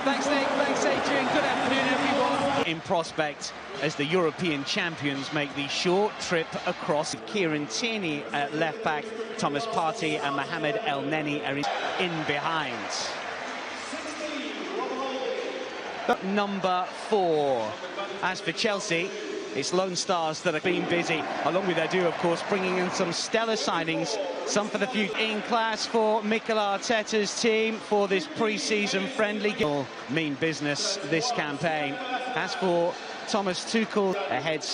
Thanks, Nick. Thanks, Adrian. Good afternoon, everyone. In prospect as the European champions make the short trip across. Kieran Tierney at left back, Thomas Partey and Mohamed El Neni are in behind. Number 4. As for Chelsea, it's Lone Stars that have been busy, along with their due, of course, bringing in some stellar signings, some for the future. In class for Mikel Arteta's team for this pre-season friendly. Mean business this campaign. As for Thomas Tuchel, ahead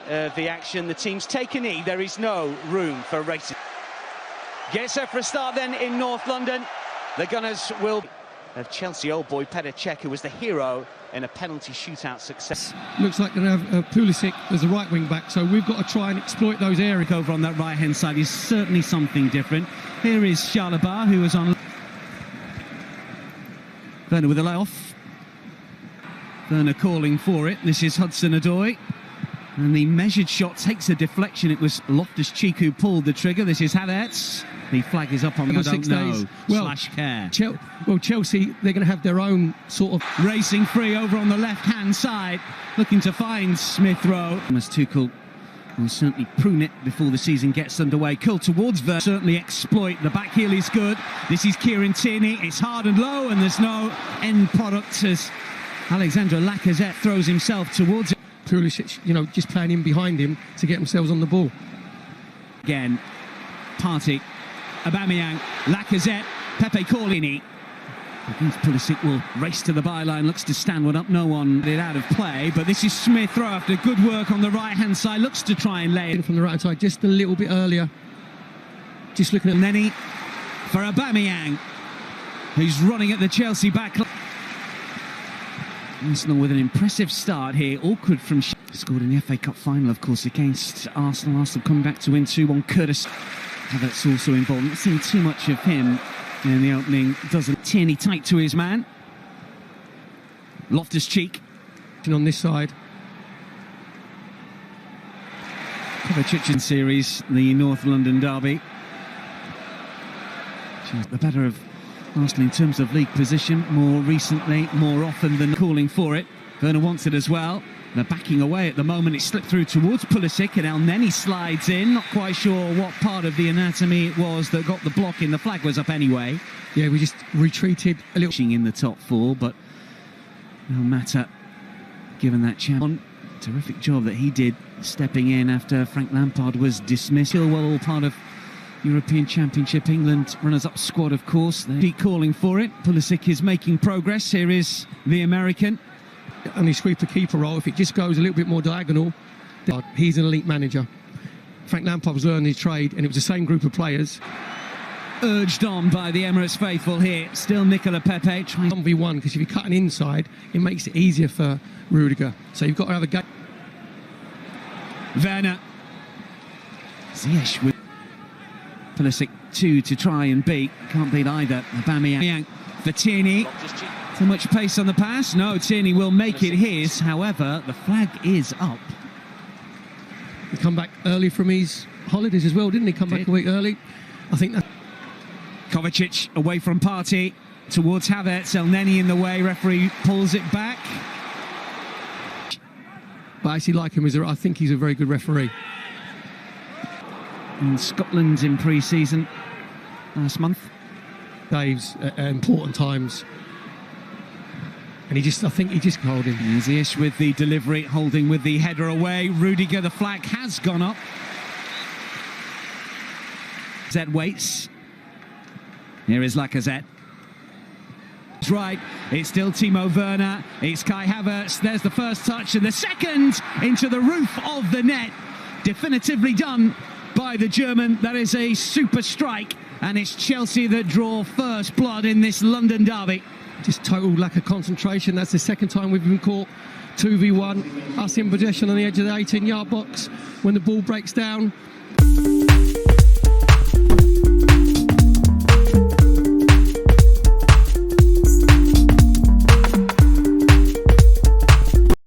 of the action, the team's taken E. There is no room for racing. Gets set for a start then in North London. The Gunners will of Chelsea old boy Petr Cech, who was the hero in a penalty shootout success. Looks like they're going to have Pulisic as the right wing back, so we've got to try and exploit those areas. Over on that right hand side is certainly something different. Here is Chalobah, who was on Werner with a layoff. Werner calling for it. This is Hudson-Odoi, and the measured shot takes a deflection. It was Loftus-Cheek who pulled the trigger. This is Havertz. The flag is up on the 6 days. Care. Chelsea, they're going to have their own sort of racing free over on the left-hand side, looking to find Smith Rowe. Thomas Tuchel will certainly prune it before the season gets underway. Curl towards Werner, certainly exploit. The back heel is good. This is Kieran Tierney. It's hard and low, and there's no end product as Alexandre Lacazette throws himself towards it. Pulisic, just playing in behind him to get themselves on the ball. Again, Partey, Aubameyang, Lacazette, Pepe Corlini. Pulisic will race to the byline, looks to stand one up, no one did out of play, but this is Smith Rowe after good work on the right-hand side, looks to try and lay it. From the right-hand side, just a little bit earlier. Just looking at Neni for Aubameyang, who's running at the Chelsea back. Arsenal with an impressive start here, awkward from... Scored in the FA Cup final, of course, against Arsenal. Arsenal coming back to win 2-1. Curtis Havertz also involved. Not seeing too much of him in the opening. Doesn't. Tierney tight to his man. Loftus-Cheek on this side. Kovacic series, the North London derby. The better of Arsenal in terms of league position more recently, more often than calling for it. Werner wants it as well. They're backing away at the moment. It slipped through towards Pulisic, and El Neni slides in. Not quite sure what part of the anatomy it was that got the block in. The flag was up anyway. Yeah, we just retreated a little. In the top 4, but no matter, given that chance. Terrific job that he did stepping in after Frank Lampard was dismissed. Chilwell, all part of European Championship England runners-up squad, of course. They keep calling for it. Pulisic is making progress. Here is the American. And he sweep the keeper role. If it just goes a little bit more diagonal, he's an elite manager. Frank Lampard was learning his trade, and it was the same group of players. Urged on by the Emirates faithful here. Still Nicola Pepe trying 1v1, because if you cut an inside, it makes it easier for Rudiger. So you've got to have a game. Werner. Ziyech with Pulisic 2 to try and beat. Can't beat either. Aubameyang for Tierney. Too much pace on the pass. No, Tierney will make it his. However, the flag is up. He come back early from his holidays as well, didn't he? Come back a week early. I think that. Kovacic away from Partey towards Havertz. El Neni in the way. Referee pulls it back. But I actually like him I think he's a very good referee. In Scotland in pre-season last month. Dave's at important times. And I think he just hold him. Ziyech with the delivery, holding with the header away. Rudiger, the flag has gone up. Zed waits. Here is Lacazette. It's right, it's still Timo Werner. It's Kai Havertz. There's the first touch, and the second into the roof of the net. Definitively done by the German. That is a super strike, and it's Chelsea that draw first blood in this London derby. Just total lack of concentration. That's the second time we've been caught 2v1. Us in possession on the edge of the 18-yard box when the ball breaks down.